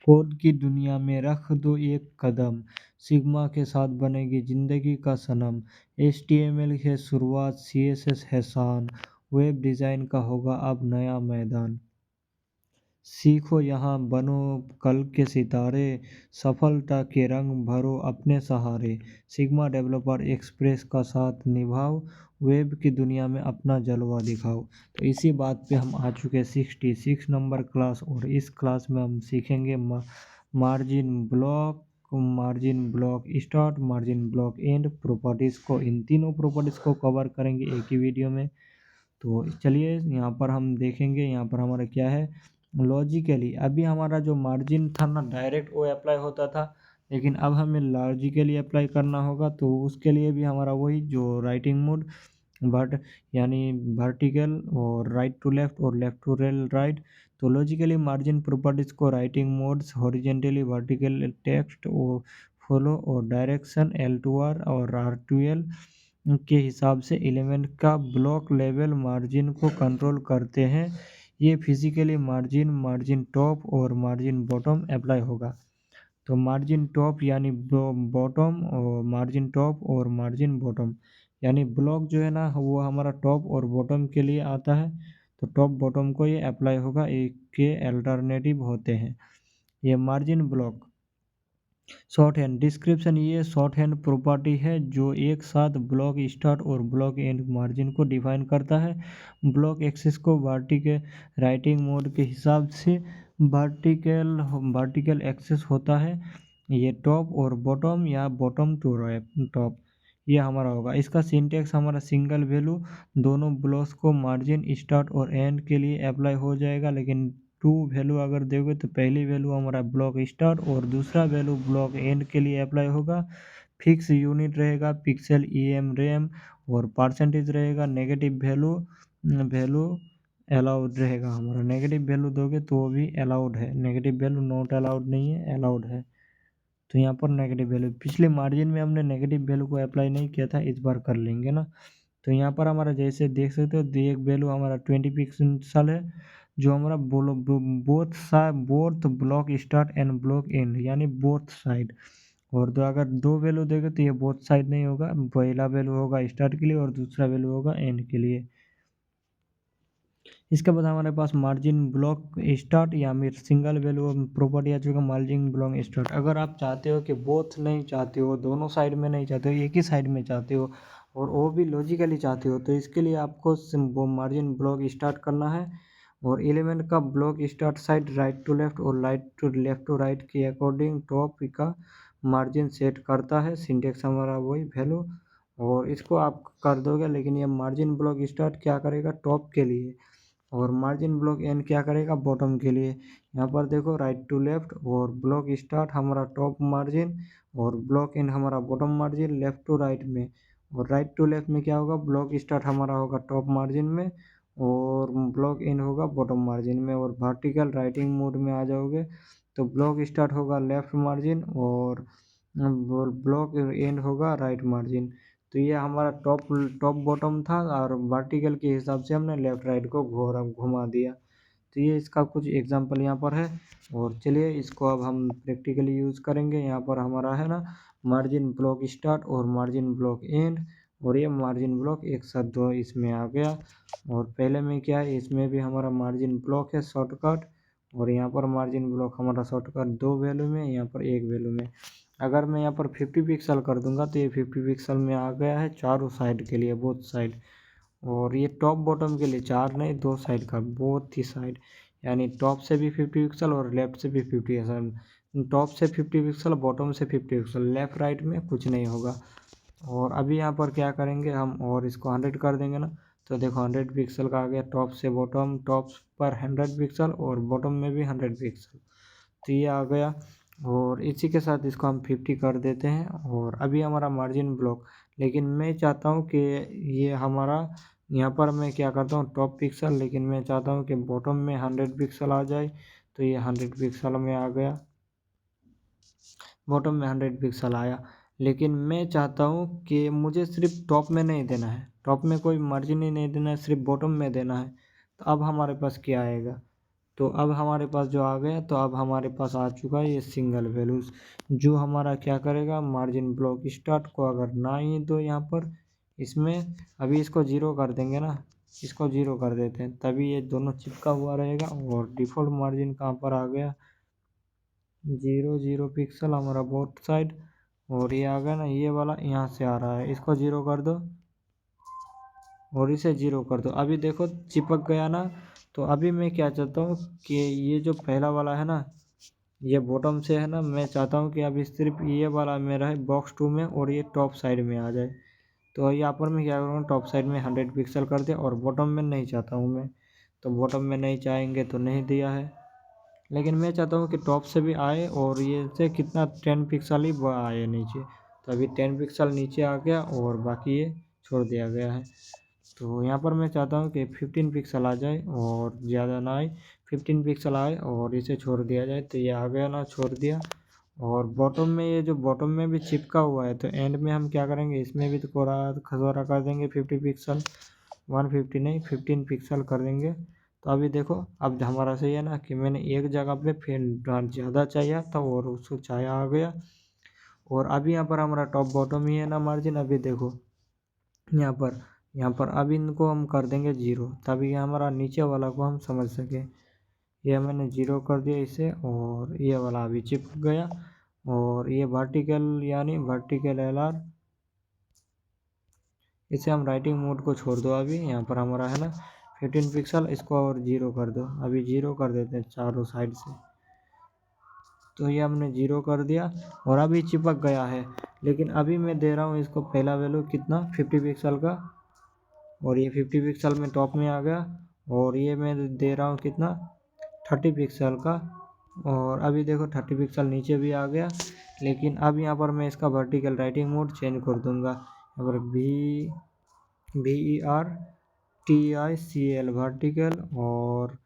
Code की दुनिया में रख दो एक कदम, सिग्मा के साथ बनेगी जिंदगी का सनम। HTML है शुरुआत, CSS है शान, वेब डिज़ाइन का होगा अब नया मैदान। सीखो यहाँ बनो कल के सितारे, सफलता के रंग भरो अपने सहारे। सिग्मा डेवलपर एक्सप्रेस का साथ निभाओ, वेब की दुनिया में अपना जलवा दिखाओ। तो इसी बात पे हम आ चुके हैं 66 नंबर क्लास, और इस क्लास में हम सीखेंगे margin block start, margin block and properties को। इन तीनों प्रॉपर्टीज़ को कवर करेंगे एक ही वीडियो में। तो चलिए यहाँ पर हम देखेंगे, यहाँ पर हमारा क्या है लॉजिकली। अभी हमारा जो मार्जिन था ना, डायरेक्ट वो अप्लाई होता था, लेकिन अब हमें लॉजिकली अप्लाई करना होगा। तो उसके लिए भी हमारा वही जो राइटिंग मोड बट यानी वर्टिकल और राइट टू लेफ्ट और लेफ्ट टू राइट। तो लॉजिकली मार्जिन प्रॉपर्टीज को writing modes horizontally vertical text और फॉलो और डायरेक्शन L2R और R2L के हिसाब से एलिमेंट का ब्लॉक लेवल मार्जिन को कंट्रोल करते हैं। ये फिजिकली मार्जिन टॉप और मार्जिन बॉटम अप्लाई होगा। तो मार्जिन टॉप यानी बॉटम, और मार्जिन टॉप और मार्जिन बॉटम यानी ब्लॉक जो है ना वो हमारा टॉप और बॉटम के लिए आता है। तो टॉप बॉटम को ये अप्लाई होगा, एक के अल्टरनेटिव होते हैं ये margin block. Short hand description, ये शॉर्ट हैंड प्रॉपर्टी है जो एक साथ ब्लॉक स्टार्ट और ब्लॉक एंड मार्जिन को डिफाइन करता है। ब्लॉक एक्सेस को वर्टिकल राइटिंग मोड के हिसाब से वर्टिकल एक्सेस होता है। ये टॉप और बॉटम या बॉटम टू टॉप ये हमारा होगा। इसका सिंटेक्स हमारा सिंगल वैल्यू दोनों ब्लॉक्स को मार्जिन स्टार्ट और एंड के लिए अप्लाई हो जाएगा, लेकिन टू वैल्यू अगर दोगे तो पहली वैल्यू हमारा ब्लॉक स्टार्ट और दूसरा वैल्यू ब्लॉक एंड के लिए अप्लाई होगा। फिक्स यूनिट रहेगा पिक्सल EM रैम, और परसेंटेज रहेगा नेगेटिव वैल्यू अलाउड रहेगा। हमारा नेगेटिव वैल्यू दोगे तो वो भी अलाउड है, नेगेटिव वैल्यू नॉट अलाउड नहीं है, अलाउड है। तो यहाँ पर नेगेटिव वैल्यू, पिछले मार्जिन में हमने नेगेटिव वैल्यू को अप्लाई नहीं किया था, इस बार कर लेंगे ना। तो यहाँ पर हमारा जैसे देख सकते हो एक वैल्यू हमारा 20 पिक्सल है, जो हमारा both block start and block and यानी बोथ साइड। और तो अगर दो वैल्यू देगा तो ये बोथ साइड नहीं होगा, पहला वैल्यू होगा स्टार्ट के लिए और दूसरा वैल्यू होगा एंड के लिए। इसके बाद हमारे पास मार्जिन ब्लॉक स्टार्ट या फिर सिंगल वैल्यू प्रॉपर्टी आ चुका मार्जिन ब्लॉक स्टार्ट। अगर आप चाहते हो कि बोथ नहीं चाहते हो, दोनों साइड में नहीं चाहते हो, एक ही साइड में चाहते हो और वो भी लॉजिकली चाहते हो, तो इसके लिए आपको मार्जिन ब्लॉक स्टार्ट करना है। और एलिमेंट का block start side right to left और लेफ्ट टू राइट के अकॉर्डिंग टॉप का मार्जिन सेट करता है। सिंटेक्स हमारा वही वैल्यू, और इसको आप कर दोगे। लेकिन ये मार्जिन ब्लॉक स्टार्ट क्या करेगा टॉप के लिए, और मार्जिन ब्लॉक एंड क्या करेगा बॉटम के लिए। यहाँ पर देखो राइट टू लेफ्ट और ब्लॉक स्टार्ट हमारा टॉप मार्जिन और ब्लॉक एंड हमारा bottom margin left to right में। और राइट टू लेफ्ट में क्या होगा, ब्लॉक स्टार्ट हमारा होगा टॉप मार्जिन में और ब्लॉक एंड होगा बॉटम मार्जिन में। और वर्टिकल राइटिंग मोड में आ जाओगे तो ब्लॉक स्टार्ट होगा लेफ्ट मार्जिन और ब्लॉक एंड होगा राइट मार्जिन। तो ये हमारा टॉप बॉटम था, और वर्टिकल के हिसाब से हमने लेफ्ट राइट को घुमा दिया। तो ये इसका कुछ एग्जांपल यहाँ पर है, और चलिए इसको अब हम प्रैक्टिकली यूज़ करेंगे। यहाँ पर हमारा है ना मार्जिन ब्लॉक स्टार्ट और मार्जिन ब्लॉक एंड, और ये मार्जिन ब्लॉक एक साथ दो इसमें आ गया। और पहले में क्या है, इसमें भी हमारा मार्जिन ब्लॉक है शॉर्टकट, और यहाँ पर मार्जिन ब्लॉक हमारा शॉर्टकट दो वैल्यू में, यहाँ पर एक वैल्यू में। अगर मैं यहाँ पर 50 पिक्सल कर दूंगा तो ये 50 पिक्सल में आ गया है चारों साइड के लिए, बोथ साइड। और ये टॉप बॉटम के लिए चार नहीं दो साइड का, बोथ ही साइड, यानी टॉप से भी 50 पिक्सल और लेफ्ट से भी 50 पिक्सल। टॉप से 50 पिक्सल बॉटम से 50 पिक्सल, लेफ्ट राइट में कुछ नहीं होगा। और अभी यहाँ पर क्या करेंगे हम, और इसको 100 कर देंगे ना, तो देखो 100 पिक्सल का आ गया टॉप से बॉटम, टॉप पर 100 पिक्सल और बॉटम में भी 100 पिक्सल। तो ये आ गया, और इसी के साथ इसको हम 50 कर देते हैं। और अभी हमारा मार्जिन ब्लॉक, लेकिन मैं चाहता हूँ कि ये हमारा यहाँ पर मैं क्या करता हूँ टॉप पिक्सल, लेकिन मैं चाहता हूँ कि बॉटम में 100 पिक्सल आ जाए। तो ये 100 पिक्सल में आ गया, बॉटम में 100 पिक्सल आया। लेकिन मैं चाहता हूँ कि मुझे सिर्फ टॉप में नहीं देना है, टॉप में कोई मार्जिन ही नहीं देना है, सिर्फ बॉटम में देना है। तो अब हमारे पास क्या आएगा, तो अब हमारे पास जो आ गया, तो अब हमारे पास आ चुका है ये सिंगल वैल्यूज, जो हमारा क्या करेगा, मार्जिन ब्लॉक स्टार्ट को अगर ना ही तो यहाँ पर इसमें अभी इसको जीरो कर देंगे ना, इसको जीरो कर देते हैं, तभी ये दोनों चिपका हुआ रहेगा। और डिफ़ॉल्ट मार्जिन कहाँ पर आ गया, 0 पिक्सल हमारा बोथ साइड, और ये आ गया ना ये वाला यहाँ से आ रहा है, इसको जीरो कर दो और इसे जीरो कर दो। अभी देखो चिपक गया ना। तो अभी मैं क्या चाहता हूँ कि ये जो पहला वाला है ना, ये बॉटम से है ना, मैं चाहता हूँ कि अभी सिर्फ ये वाला मेरा है बॉक्स 2 में और ये टॉप साइड में आ जाए। तो यहाँ पर मैं क्या करूँगा, टॉप साइड में 100 पिक्सल कर दिया, और बॉटम में नहीं चाहता हूँ मैं, तो बॉटम में नहीं चाहेंगे तो नहीं दिया है। लेकिन मैं चाहता हूँ कि टॉप से भी आए और ये से कितना 10 पिक्सल ही आए नीचे। तो अभी 10 पिक्सल नीचे आ गया और बाकी ये छोड़ दिया गया है। तो यहाँ पर मैं चाहता हूँ कि 15 पिक्सल आ जाए और ज़्यादा ना आए, 15 पिक्सल आए और इसे छोड़ दिया जाए। तो ये आ गया ना, छोड़ दिया। और बॉटम में, ये जो बॉटम में भी चिपका हुआ है, तो एंड में हम क्या करेंगे, इसमें भी तो थोड़ा खजोरा कर देंगे 50 पिक्सल, 150 नहीं 15 पिक्सल कर देंगे। तो अभी देखो अब हमारा सही है ना, कि मैंने एक जगह पे फिर ज़्यादा चाहिए था और उसको छाया आ गया। और अभी यहाँ पर हमारा टॉप बॉटम ही है ना मार्जिन। अभी देखो यहाँ पर अब इनको हम कर देंगे जीरो, तभी हमारा नीचे वाला को हम समझ सके। ये मैंने जीरो कर दिया इसे, और ये वाला अभी चिपक गया। और ये वर्टिकल यानी वर्टिकल LR, इसे हम राइटिंग मोड को छोड़ दो। अभी यहाँ पर हमारा है ना 15 पिक्सल, इसको और जीरो कर दो। अभी जीरो कर देते हैं चारों साइड से। तो ये हमने जीरो कर दिया और अभी चिपक गया है। लेकिन अभी मैं दे रहा हूँ इसको पहला वैल्यू कितना, 50 पिक्सल का, और ये 50 पिक्सल में टॉप में आ गया। और ये मैं दे रहा हूँ कितना, 30 पिक्सल का, और अभी देखो 30 पिक्सल नीचे भी आ गया। लेकिन अब यहाँ पर मैं इसका वर्टिकल राइटिंग मोड चेंज कर दूँगा। यहाँ पर VERTICL वर्टिकल, और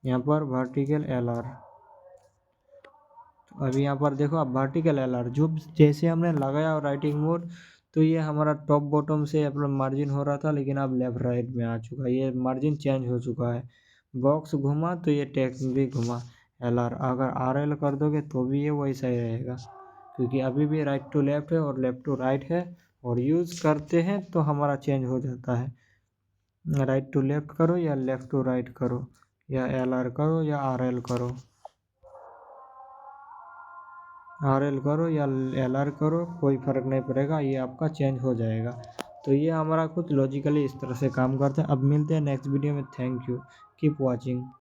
यहाँ पर वर्टिकल LR। तो अभी यहाँ पर देखो, अब वर्टिकल LR जो जैसे हमने लगाया राइटिंग मोड, तो ये हमारा टॉप बॉटम से अपना मार्जिन हो रहा था, लेकिन अब लेफ्ट राइट में आ चुका है, ये मार्जिन चेंज हो चुका है। बॉक्स घुमा तो ये टेक्स्ट भी घुमा। LR अगर RL कर दोगे तो भी ये वैसा ही रहेगा, क्योंकि अभी भी राइट टू लेफ्ट है और लेफ्ट टू राइट है, और यूज़ करते हैं तो हमारा चेंज हो जाता है। राइट टू लेफ्ट करो या लेफ्ट टू राइट करो, या LR करो या RL करो, RL करो या LR करो, कोई फ़र्क नहीं पड़ेगा, ये आपका चेंज हो जाएगा। तो ये हमारा कुछ लॉजिकली इस तरह से काम करता है। अब मिलते हैं नेक्स्ट वीडियो में। Thank you, keep watching.